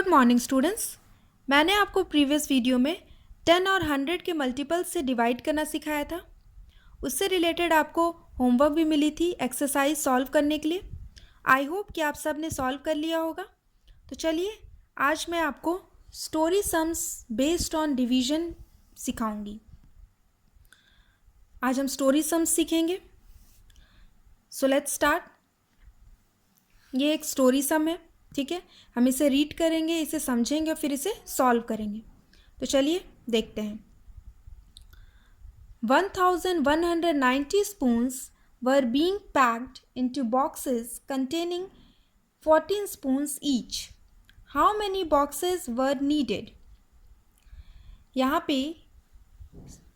Good morning students. मैंने आपको previous video में 10 और 100 के मल्टीपल्स से डिवाइड करना सिखाया था। उससे रिलेटेड आपको होमवर्क भी मिली थी एक्सरसाइज सॉल्व करने के लिए। आई होप कि आप सब ने सॉल्व कर लिया होगा। तो चलिए आज मैं आपको story sums based on division सिखाऊंगी। आज हम स्टोरी सम्स सीखेंगे। So let's start. ये एक स्टोरी सम है, ठीक है। हम इसे रीड करेंगे, इसे समझेंगे और फिर इसे सॉल्व करेंगे। तो चलिए देखते हैं। 1190 spoons were being packed into boxes containing 14 spoons each. How many boxes were needed? यहाँ पे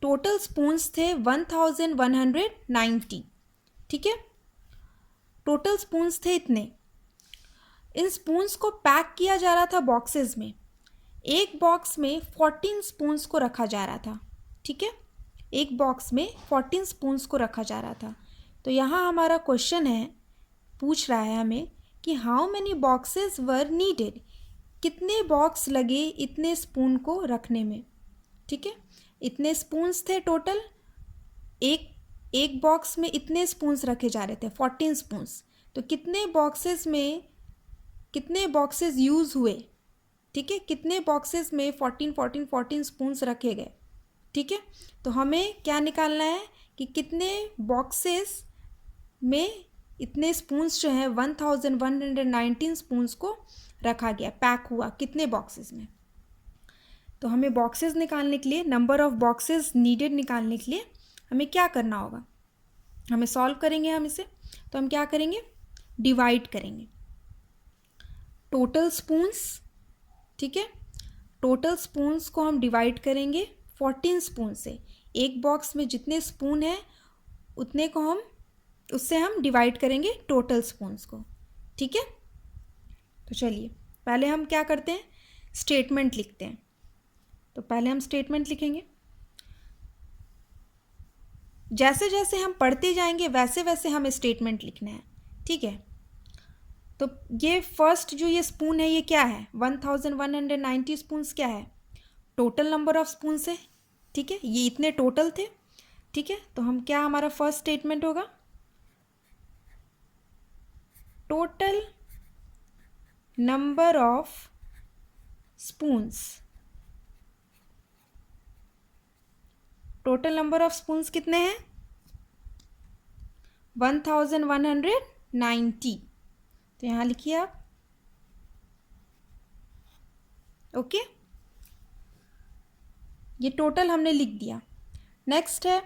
टोटल स्पून्स थे 1190, ठीक है। टोटल स्पून्स थे इतने। इन स्पून्स को पैक किया जा रहा था बॉक्सेस में। एक बॉक्स में 14 स्पून्स को रखा जा रहा था, ठीक है। एक बॉक्स में 14 स्पून्स को रखा जा रहा था। तो यहाँ हमारा क्वेश्चन है, पूछ रहा है हमें कि how many boxes were needed, कितने बॉक्स लगे इतने स्पून को रखने में, ठीक है। इतने स्पून्स थे टोटल। एक बॉक्स में इतने स्पून्स रखे जा रहे थे 14 स्पून्स। तो कितने बॉक्सेस यूज़ हुए, ठीक है। कितने बॉक्सेस में 14 स्पून्स रखे गए, ठीक है। तो हमें क्या निकालना है कि कितने बॉक्सेस में इतने स्पून्स जो हैं 1119 स्पून्स को रखा गया, पैक हुआ कितने बॉक्सेस में। तो हमें बॉक्सेस निकालने के लिए, नंबर ऑफ बॉक्सेस नीडेड निकालने के लिए हमें क्या करना होगा, हमें सॉल्व करेंगे हम इसे। तो हम क्या करेंगे, डिवाइड करेंगे टोटल स्पून्स, ठीक है। टोटल स्पून्स को हम डिवाइड करेंगे 14 स्पून से। एक बॉक्स में जितने स्पून हैं उतने को उससे हम डिवाइड करेंगे टोटल स्पून्स को, ठीक है। तो चलिए पहले हम क्या करते हैं, स्टेटमेंट लिखते हैं। तो पहले हम स्टेटमेंट लिखेंगे। जैसे जैसे हम पढ़ते जाएंगे वैसे वैसे हमें स्टेटमेंट लिखना है, ठीक है। तो ये फर्स्ट जो ये स्पून है ये क्या है, 1190 स्पून्स क्या है, टोटल नंबर ऑफ स्पून्स है, ठीक है। ये इतने टोटल थे, ठीक है। तो हम क्या, हमारा फर्स्ट स्टेटमेंट होगा total number of spoons. Total number of spoons कितने हैं, 1190। तो यहाँ लिखिए आप, ओके। ये टोटल हमने लिख दिया। नेक्स्ट है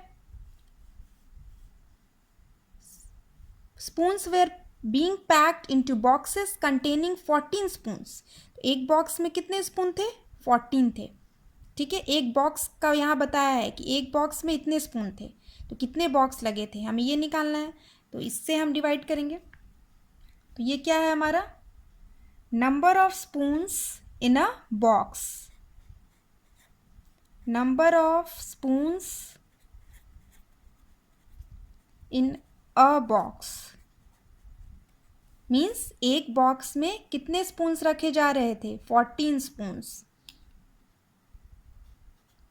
spoons were being packed into boxes containing 14 spoons. एक बॉक्स में कितने स्पून थे, 14 थे, ठीक है। एक बॉक्स का यहाँ बताया है कि एक बॉक्स में इतने स्पून थे, तो कितने बॉक्स लगे थे हमें ये निकालना है। तो इससे हम डिवाइड करेंगे। तो ये क्या है हमारा, number of spoons in a box. Number of spoons in a box means एक बॉक्स में कितने स्पून्स रखे जा रहे थे, 14 स्पून्स।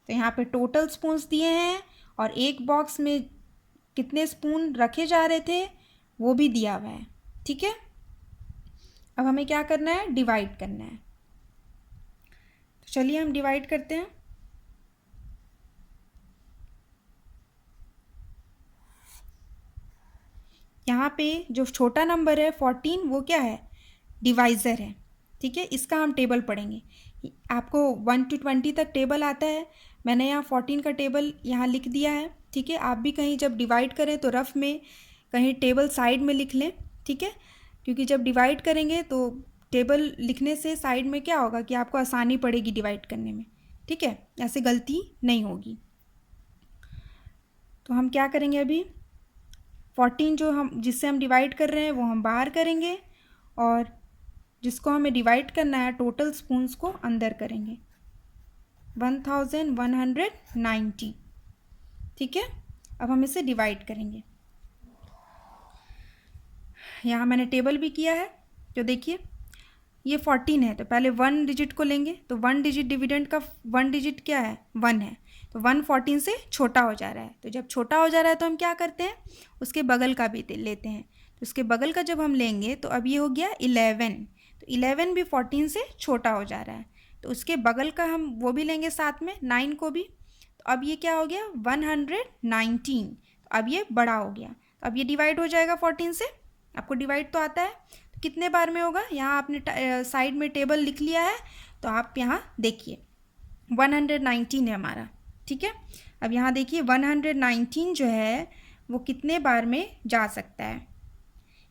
तो यहाँ पे टोटल स्पून्स दिए हैं और एक बॉक्स में कितने स्पून रखे जा रहे थे वो भी दिया हुआ है, ठीक है। अब हमें क्या करना है, डिवाइड करना है। तो चलिए हम डिवाइड करते हैं। यहाँ पे जो छोटा नंबर है 14 वो क्या है, डिवाइज़र है, ठीक है। इसका हम टेबल पढ़ेंगे। आपको 1 to 20 तक टेबल आता है। मैंने यहाँ 14 का टेबल यहाँ लिख दिया है, ठीक है। आप भी कहीं जब डिवाइड करें तो रफ में कहीं टेबल साइड में लिख लें, ठीक है। क्योंकि जब डिवाइड करेंगे तो टेबल लिखने से साइड में क्या होगा कि आपको आसानी पड़ेगी डिवाइड करने में, ठीक है। ऐसे गलती नहीं होगी। तो हम क्या करेंगे, अभी 14 जो जिससे हम डिवाइड कर रहे हैं वो हम बाहर करेंगे और जिसको हमें डिवाइड करना है टोटल स्पून्स को अंदर करेंगे, 1190, ठीक है। अब हम इसे डिवाइड करेंगे। यहाँ मैंने टेबल भी किया है, तो देखिए ये 14 है, तो पहले 1 डिजिट को लेंगे, तो 1 डिजिट डिविडेंड का 1 डिजिट क्या है, 1 है, तो 1 14 से छोटा हो जा रहा है। तो जब छोटा हो जा रहा है तो हम क्या करते हैं, उसके बगल का भी लेते हैं। तो उसके बगल का जब हम लेंगे तो अब ये हो गया 11, तो 11 भी 14 से छोटा हो जा रहा है, तो उसके बगल का हम वो भी लेंगे साथ में, 9 को भी। तो अब ये क्या हो गया 119, तो अब ये बड़ा हो गया, तो अब ये डिवाइड हो जाएगा 14 से। आपको डिवाइड तो आता है, तो कितने बार में होगा, यहाँ आपने साइड में टेबल लिख लिया है, तो आप यहाँ देखिए 119 है हमारा, ठीक है। अब यहाँ देखिए 119 जो है वो कितने बार में जा सकता है,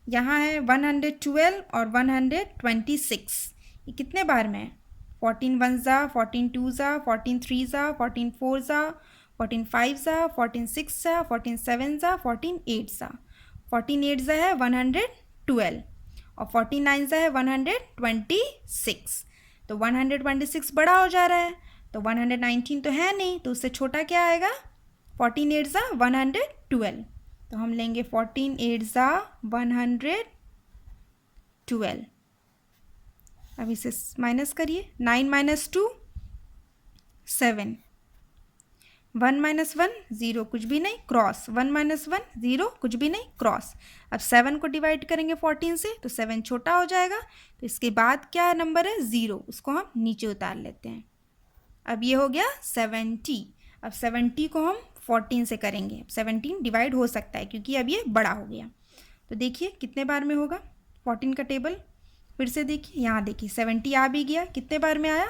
यहाँ है 112 और 126, ये कितने बार में है, 14 1 ज़ा, 14 2 ज़ा, 14 3 ज़ा, 14 4 ज़ा, 14 5 ज़ा, 14 6 ज़ा, 14 7 ज़ा, 14 8 ज़ा, 14 8 ज़ा है 112 और 49 ज़ा है 126, तो 126 बड़ा हो जा रहा है, तो 119 तो है नहीं, तो उससे छोटा क्या आएगा, 14 8 ज़ा 112, तो हम लेंगे 14 8 ज़ा 112। अब इसे माइनस करिए, 9 माइनस 2 7, 1 माइनस 1 0, कुछ भी नहीं, क्रॉस, 1 माइनस 1 0, कुछ भी नहीं, क्रॉस। अब 7 को डिवाइड करेंगे 14 से, तो 7 छोटा हो जाएगा, तो इसके बाद क्या नंबर है 0, उसको हम नीचे उतार लेते हैं। अब ये हो गया 70, अब 70 को हम 14 से करेंगे, 17 डिवाइड हो सकता है क्योंकि अब ये बड़ा हो गया। तो देखिए कितने बार में होगा 14 का टेबल, फिर से देखिए, यहाँ देखिए 70 आ भी गया, कितने बार में आया,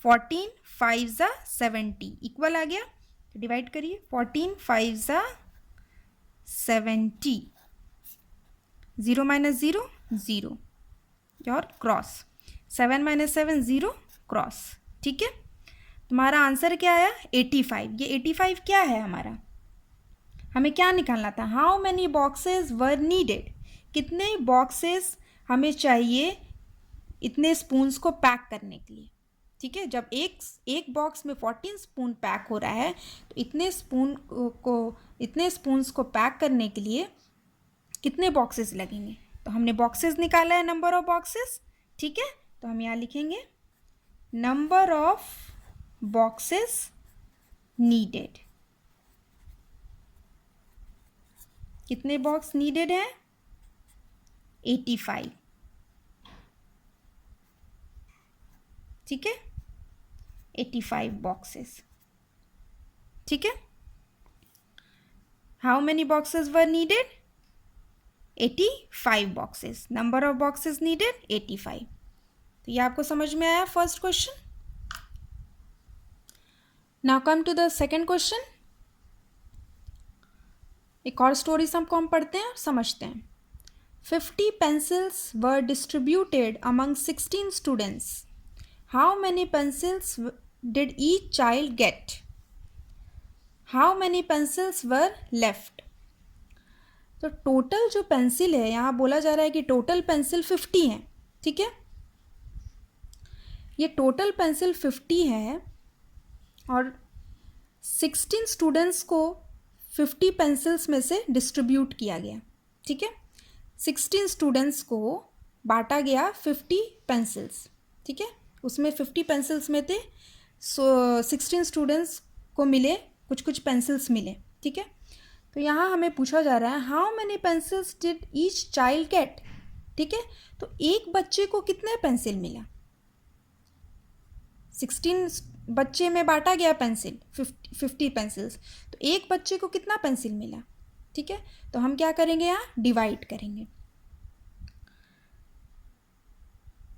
14 5 ज़ा 70 इक्वल आ गया, तो डिवाइड करिए, 14 5 ज़ा 70, 0 माइनस 0 0 और क्रॉस, 7 माइनस 7 0, क्रॉस, ठीक है। तुम्हारा आंसर क्या आया 85। ये 85 क्या है हमारा, हमें क्या निकालना था, how many boxes were needed, कितने बॉक्सेस हमें चाहिए इतने स्पून्स को पैक करने के लिए, ठीक है। जब एक बॉक्स में 14 स्पून पैक हो रहा है, तो इतने स्पून्स को पैक करने के लिए कितने बॉक्सेस लगेंगे, तो हमने बॉक्सेस निकाला है, नंबर ऑफ बॉक्सेस, ठीक है। तो हम यहाँ लिखेंगे नंबर ऑफ बॉक्सेस नीडेड, कितने बॉक्स नीडेड है 85, ठीक है, 85 बॉक्सेस, ठीक है। How many boxes were needed 85 boxes, number of boxes needed 85। तो ये आपको समझ में आया first question. Now come to the second question. एक और स्टोरी सबको हम पढ़ते हैं और समझते हैं। 50 pencils were distributed among 16 students. How many pencils did each child get? How many pencils were left? तो टोटल जो पेंसिल है, यहाँ बोला जा रहा है कि टोटल पेंसिल 50 हैं, ठीक है। ये टोटल पेंसिल 50 है और 16 स्टूडेंट्स को 50 पेंसिल्स में से डिस्ट्रीब्यूट किया गया, ठीक है। 16 स्टूडेंट्स को बांटा गया 50 पेंसिल्स, ठीक है। उसमें 50 पेंसिल्स में थे, 16 स्टूडेंट्स को मिले कुछ कुछ पेंसिल्स मिले, ठीक है। तो यहाँ हमें पूछा जा रहा है how many pencils did each child gate, ठीक है। तो एक बच्चे को कितने पेंसिल मिला, 16 बच्चे में बांटा गया पेंसिल 50 पेंसिल्स, तो एक बच्चे को कितना पेंसिल मिला, ठीक है। तो हम क्या करेंगे, यहाँ डिवाइड करेंगे।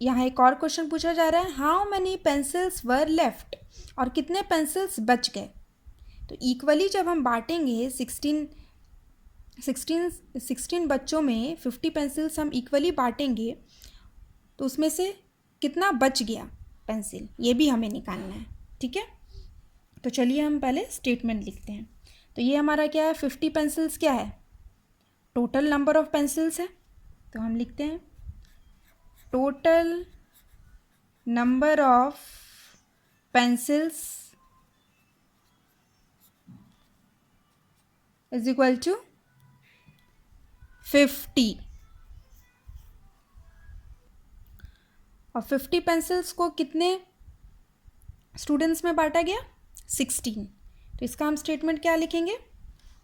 यहाँ एक और क्वेश्चन पूछा जा रहा है how many pencils were left, और कितने पेंसिल्स बच गए। तो इक्वली जब हम बांटेंगे 16 बच्चों में 50 पेंसिल्स हम इक्वली बांटेंगे, तो उसमें से कितना बच गया पेंसिल, ये भी हमें निकालना है, ठीक है। तो चलिए हम पहले स्टेटमेंट लिखते हैं। तो ये हमारा क्या है, 50 पेंसिल्स क्या है, टोटल नंबर ऑफ पेंसिल्स है। तो हम लिखते हैं total number of pencils is equal to 50, और 50 पेंसिल्स को कितने स्टूडेंट्स में बांटा गया? 16। तो इसका हम स्टेटमेंट क्या लिखेंगे?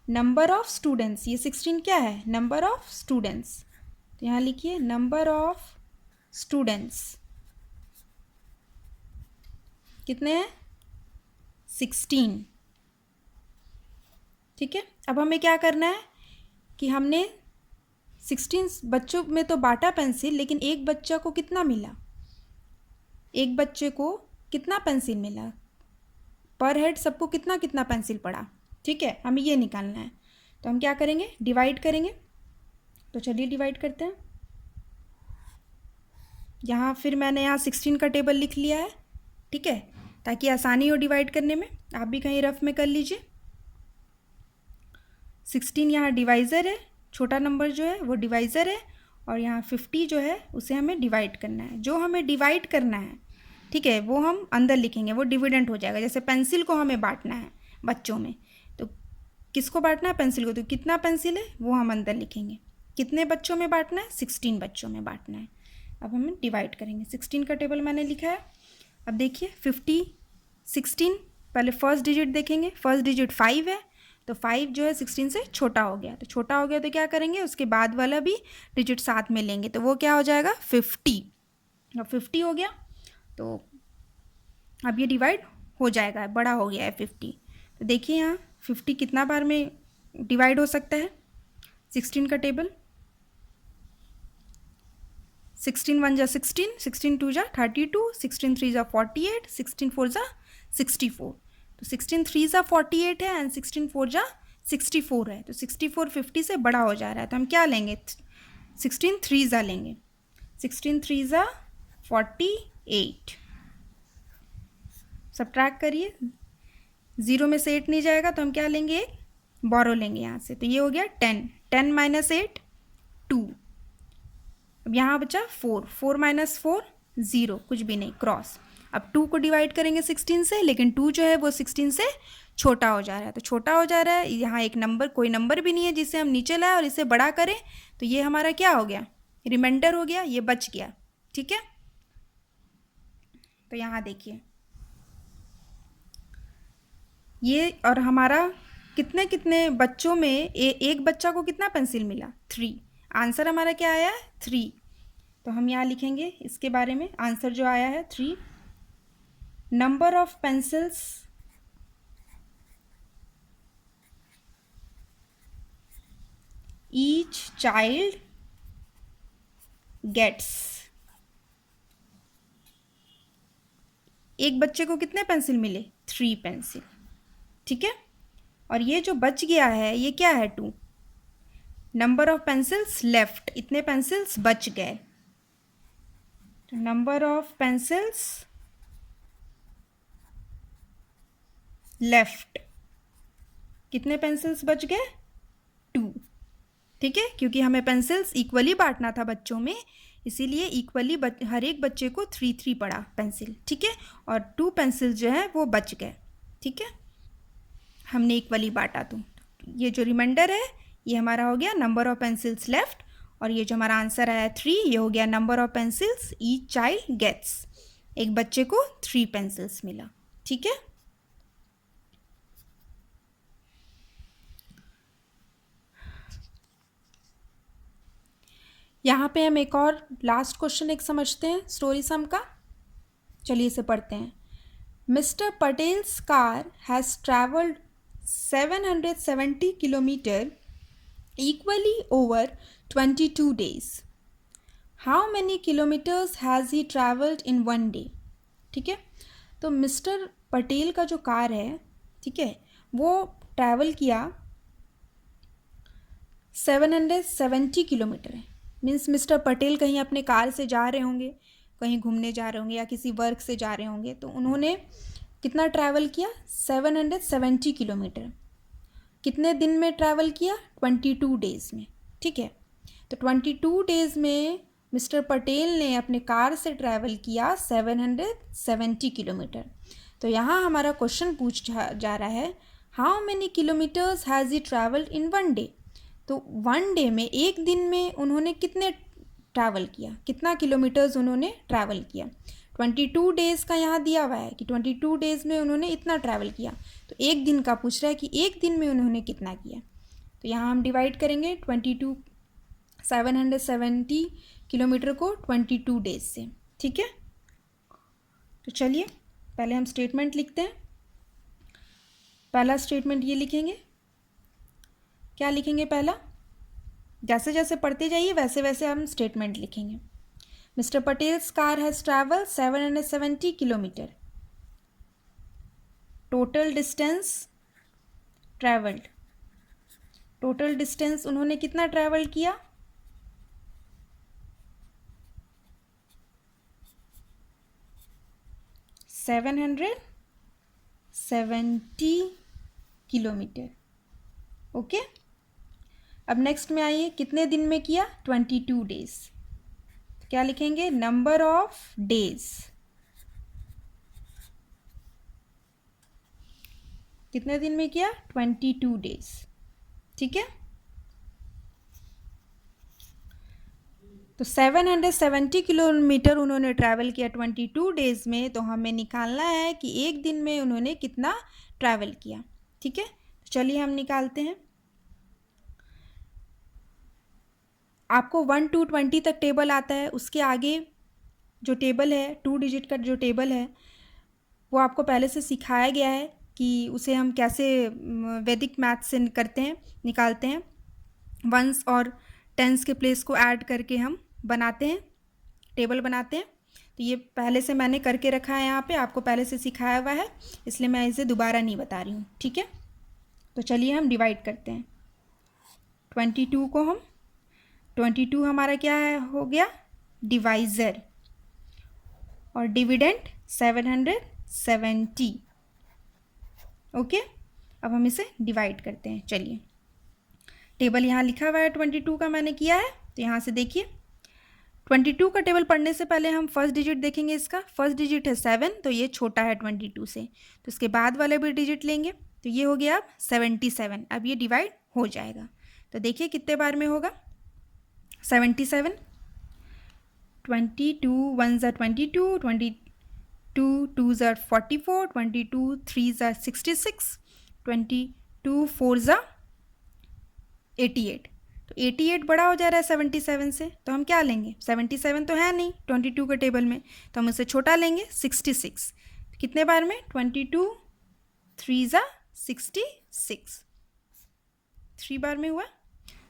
नंबर ऑफ स्टूडेंट्स, ये 16 क्या है? Number of students. तो यहाँ लिखिए नंबर ऑफ स्टूडेंट्स कितने हैं? 16। ठीक है, अब हमें क्या करना है कि हमने 16 बच्चों में तो बांटा पेंसिल, लेकिन एक बच्चा को कितना मिला? एक बच्चे को कितना पेंसिल मिला? पर हेड सबको कितना कितना पेंसिल पड़ा? ठीक है, हमें ये निकालना है। तो हम क्या करेंगे? डिवाइड करेंगे। तो चलिए डिवाइड करते हैं। यहाँ फिर मैंने यहाँ 16 का टेबल लिख लिया है, ठीक है, ताकि आसानी हो डिवाइड करने में। आप भी कहीं रफ में कर लीजिए। 16 यहाँ डिवाइज़र है, छोटा नंबर जो है वो डिवाइज़र है, और यहाँ 50 जो है उसे हमें डिवाइड करना है। जो हमें डिवाइड करना है, ठीक है, वो हम अंदर लिखेंगे, वो डिविडेंट हो जाएगा। जैसे पेंसिल को हमें बांटना है बच्चों में, तो किसको बांटना है? पेंसिल को। तो कितना पेंसिल है वो हम अंदर लिखेंगे। कितने बच्चों में बांटना है? 16 बच्चों में बांटना है। अब हम डिवाइड करेंगे। 16 का टेबल मैंने लिखा है। अब देखिए 50, 16, पहले फर्स्ट डिजिट देखेंगे। फर्स्ट डिजिट 5 है, तो 5 जो है 16 से छोटा हो गया। तो छोटा हो गया तो क्या करेंगे? उसके बाद वाला भी डिजिट साथ में लेंगे, तो वो क्या हो जाएगा? 50। अब 50 हो गया, तो अब ये डिवाइड हो जाएगा, बड़ा हो गया है 50। तो देखिए यहाँ 50 कितना बार में डिवाइड हो सकता है? 16 का टेबल, 16 1 जा 16, 16 2 जा 32, 16 3 जा 48, 16 4 जा 64। तो 16 3 जा 48 है एंड 16 4 जा 64 है। तो 64 50 से बड़ा हो जा रहा है, तो हम क्या लेंगे? 16 3 जा लेंगे। 16 3 जा 48। सब्ट्रैक्ट करिए, 0 में से 8 नहीं जाएगा, तो हम क्या लेंगे? एक बोरो लेंगे यहाँ से। तो ये हो गया 10। 10 माइनस 8 2। अब यहाँ बचा 4। 4 माइनस 4 0, कुछ भी नहीं, क्रॉस। अब 2 को डिवाइड करेंगे 16 से, लेकिन 2 जो है वो 16 से छोटा हो जा रहा है। तो छोटा हो जा रहा है, यहाँ एक नंबर, कोई नंबर भी नहीं है जिसे हम नीचे लाए और इसे बड़ा करें, तो ये हमारा क्या हो गया? रिमाइंडर हो गया, ये बच गया। ठीक है, तो यहाँ देखिए ये, और हमारा कितने कितने बच्चों में एक बच्चा को कितना पेंसिल मिला? 3। आंसर हमारा क्या आया है? 3। तो हम यहाँ लिखेंगे इसके बारे में, आंसर जो आया है 3। Number of pencils each child gets. एक बच्चे को कितने पेंसिल मिले? 3 पेंसिल। ठीक है, और ये जो बच गया है ये क्या है? 2। नंबर ऑफ पेंसिल्स लेफ्ट, इतने पेंसिल्स बच गए। तो नंबर ऑफ पेंसिल्स लेफ्ट, कितने पेंसिल्स बच गए? 2। ठीक है, क्योंकि हमें पेंसिल्स इक्वली बांटना था बच्चों में, इसीलिए इक्वली हर एक बच्चे को 3 3 पड़ा पेंसिल। ठीक है, और 2 पेंसिल जो है वो बच गए। ठीक है, हमने इक्वली बांटा। तो ये जो रिमाइंडर है ये हमारा हो गया नंबर ऑफ पेंसिल्स लेफ्ट, और ये जो हमारा आंसर आया 3, ये हो गया number of pencils each child gets. एक बच्चे को 3 पेंसिल्स मिला। ठीक है, यहाँ पे हम एक और लास्ट क्वेश्चन एक समझते हैं स्टोरी सम का। चलिए इसे पढ़ते हैं। Mister Patels car has travelled 770 kilometre equally over 22 days. How many kilometers has he traveled in one day? ठीक है, तो मिस्टर पटेल का जो कार है, ठीक है, वो ट्रैवल किया 770 किलोमीटर है। मीन्स मिस्टर पटेल कहीं अपने कार से जा रहे होंगे, कहीं घूमने जा रहे होंगे या किसी वर्क से जा रहे होंगे, तो उन्होंने कितना ट्रैवल किया? 770 किलोमीटर। कितने दिन में ट्रैवल किया? 22 डेज़ में। ठीक है, तो 22 डेज़ में मिस्टर पटेल ने अपने कार से ट्रैवल किया 770 किलोमीटर। तो यहाँ हमारा क्वेश्चन पूछा जा रहा है, how many kilometres has he travelled in one day. तो वन डे में, एक दिन में उन्होंने कितने ट्रैवल किया, कितना किलोमीटर्स उन्होंने ट्रैवल किया। 22 डेज़ का यहाँ दिया हुआ है कि 22 डेज़ में उन्होंने इतना ट्रैवल किया, तो एक दिन का पूछ रहा है कि एक दिन में उन्होंने कितना किया। तो यहाँ हम डिवाइड करेंगे 770 किलोमीटर को 22 डेज़ से, ठीक है। तो चलिए पहले हम स्टेटमेंट लिखते हैं। पहला स्टेटमेंट ये लिखेंगे, क्या लिखेंगे पहला, जैसे जैसे पढ़ते जाइए वैसे वैसे हम स्टेटमेंट लिखेंगे। Mister Patels car has travel 770 kilometre. Total distance travelled, total distance उन्होंने कितना ट्रैवल किया, 770 किलोमीटर। ओके, अब नेक्स्ट में आइए, कितने दिन में किया, 22 डेज। तो क्या लिखेंगे, नंबर ऑफ डेज, कितने दिन में किया, 22 डेज, ठीक है। तो 770 किलोमीटर उन्होंने ट्रैवल किया 22 डेज़ में, तो हमें निकालना है कि एक दिन में उन्होंने कितना ट्रैवल किया, ठीक है। तो चलिए हम निकालते हैं। आपको 1 to 20 तक टेबल आता है, उसके आगे जो टेबल है 2 डिजिट का जो टेबल है वो आपको पहले से सिखाया गया है कि उसे हम कैसे वैदिक मैथ से करते हैं, निकालते हैं। वंस और टेंस के प्लेस को ऐड करके हम बनाते हैं, टेबल बनाते हैं। तो ये पहले से मैंने करके रखा है, यहाँ पे आपको पहले से सिखाया हुआ है, इसलिए मैं इसे दोबारा नहीं बता रही हूँ, ठीक है। तो चलिए हम डिवाइड करते हैं 22 को। हम 22 हमारा क्या है, हो गया डिवाइज़र, और डिविडेंड 770। ओके, अब हम इसे डिवाइड करते हैं। चलिए, टेबल यहाँ लिखा हुआ है 22 का मैंने किया है, तो यहाँ से देखिए 22 का टेबल पढ़ने से पहले हम फर्स्ट डिजिट देखेंगे। इसका फर्स्ट डिजिट है 7, तो ये छोटा है 22 से, तो इसके बाद वाले भी डिजिट लेंगे, तो ये हो गया अब 77। अब ये डिवाइड हो जाएगा, तो देखिए कितने बार में होगा 77। 22 1 ज़ा 22, 22 2 ज़ा 44, 22 3 ज़ा 66, 22 4 ज़ा 88। तो 88 बड़ा हो जा रहा है 77 से, तो हम क्या लेंगे, 77 तो है नहीं 22 के टेबल में, तो हम उससे छोटा लेंगे 66। तो कितने बार में, 22 3 ज़ा 66, 3 बार में हुआ।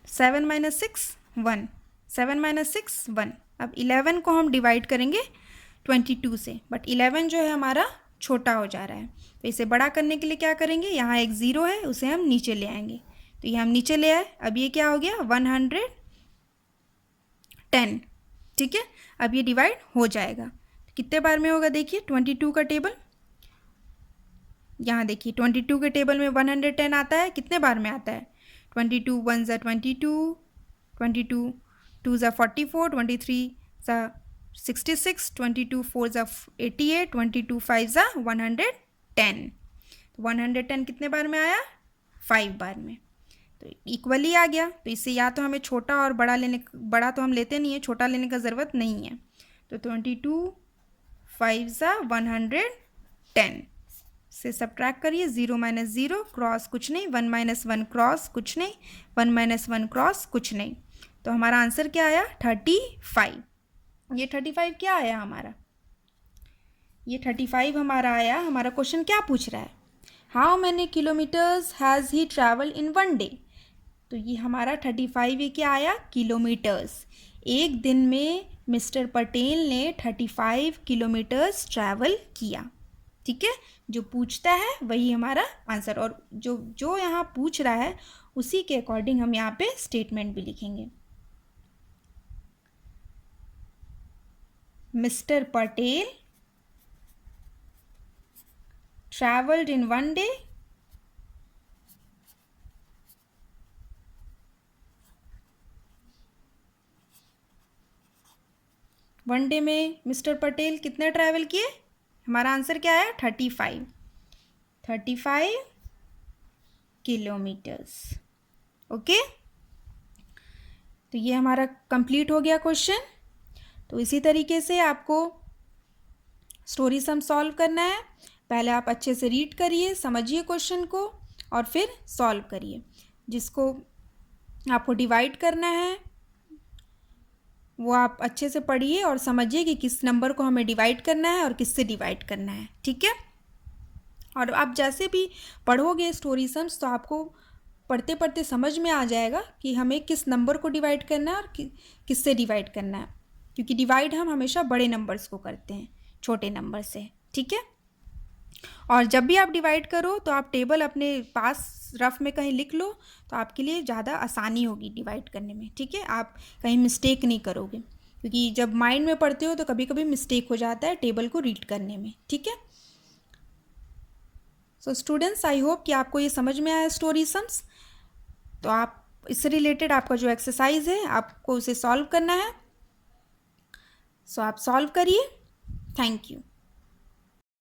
7 - 6 1, 7 - 6 1। अब 11 को हम डिवाइड करेंगे 22 से, बट 11 जो है हमारा छोटा हो जा रहा है, तो इसे बड़ा करने के लिए क्या करेंगे, यहाँ एक ज़ीरो है उसे हम नीचे ले आएंगे, तो ये हम नीचे ले आए। अब ये क्या हो गया 110, ठीक है। अब ये डिवाइड हो जाएगा, कितने बार में होगा, देखिए 22 का टेबल, यहाँ देखिए 22 के टेबल में 110 आता है, कितने बार में आता है, 22 1 ज़ा 22, 22 2 ज़ा 44, 23 ज़ा 66, 22 4 ज़ा 88, 22 5 ज़ा 110। तो 110 कितने बार में आया, 5 बार में, तो इक्वली आ गया। तो इससे या तो हमें छोटा और बड़ा लेने, बड़ा तो हम लेते नहीं है, छोटा लेने का ज़रूरत नहीं है। तो 22 5 ज़ा 110 से सब्ट्रैक्ट करिए, 0 - 0 क्रॉस कुछ नहीं, 1 - 1 क्रॉस कुछ नहीं, 1 - 1 क्रॉस कुछ नहीं, तो हमारा आंसर क्या आया 35। ये 35 क्या आया हमारा, ये 35 हमारा आया। हमारा क्वेश्चन क्या पूछ रहा है, how many kilometres has he travel in 1 day. तो ये हमारा 35 ये क्या आया, किलोमीटर्स। एक दिन में मिस्टर पटेल ने 35 किलोमीटर्स ट्रैवल किया, ठीक है। जो पूछता है वही हमारा आंसर, और जो यहाँ पूछ रहा है उसी के अकॉर्डिंग हम यहाँ पे स्टेटमेंट भी लिखेंगे। Mister Patel travelled in 1 day, one day में मिस्टर पटेल कितने ट्रैवल किए, हमारा आंसर क्या है 35 किलोमीटर्स। ओके, तो ये हमारा कंप्लीट हो गया क्वेश्चन। तो इसी तरीके से आपको स्टोरी सम सॉल्व करना है। पहले आप अच्छे से रीड करिए, समझिए क्वेश्चन को और फिर सॉल्व करिए। जिसको आपको डिवाइड करना है वो आप अच्छे से पढ़िए और समझिए कि किस नंबर को हमें डिवाइड करना है और किससे डिवाइड करना है, ठीक है। और आप जैसे भी पढ़ोगे स्टोरी सम्स तो आपको पढ़ते पढ़ते समझ में आ जाएगा कि हमें किस नंबर को डिवाइड करना है और किससे डिवाइड करना है, क्योंकि डिवाइड हम हमेशा बड़े नंबर्स को करते हैं छोटे नंबर से, ठीक है। और जब भी आप डिवाइड करो तो आप टेबल अपने पास रफ में कहीं लिख लो, तो आपके लिए ज़्यादा आसानी होगी डिवाइड करने में, ठीक है। आप कहीं मिस्टेक नहीं करोगे, क्योंकि जब माइंड में पढ़ते हो तो कभी कभी मिस्टेक हो जाता है टेबल को रीड करने में, ठीक है। सो स्टूडेंट्स, आई होप कि आपको ये समझ में आया स्टोरी सम्स। तो आप इससे रिलेटेड आपका जो एक्सरसाइज है आपको उसे सॉल्व करना है। सो आप सॉल्व करिए। Thank you.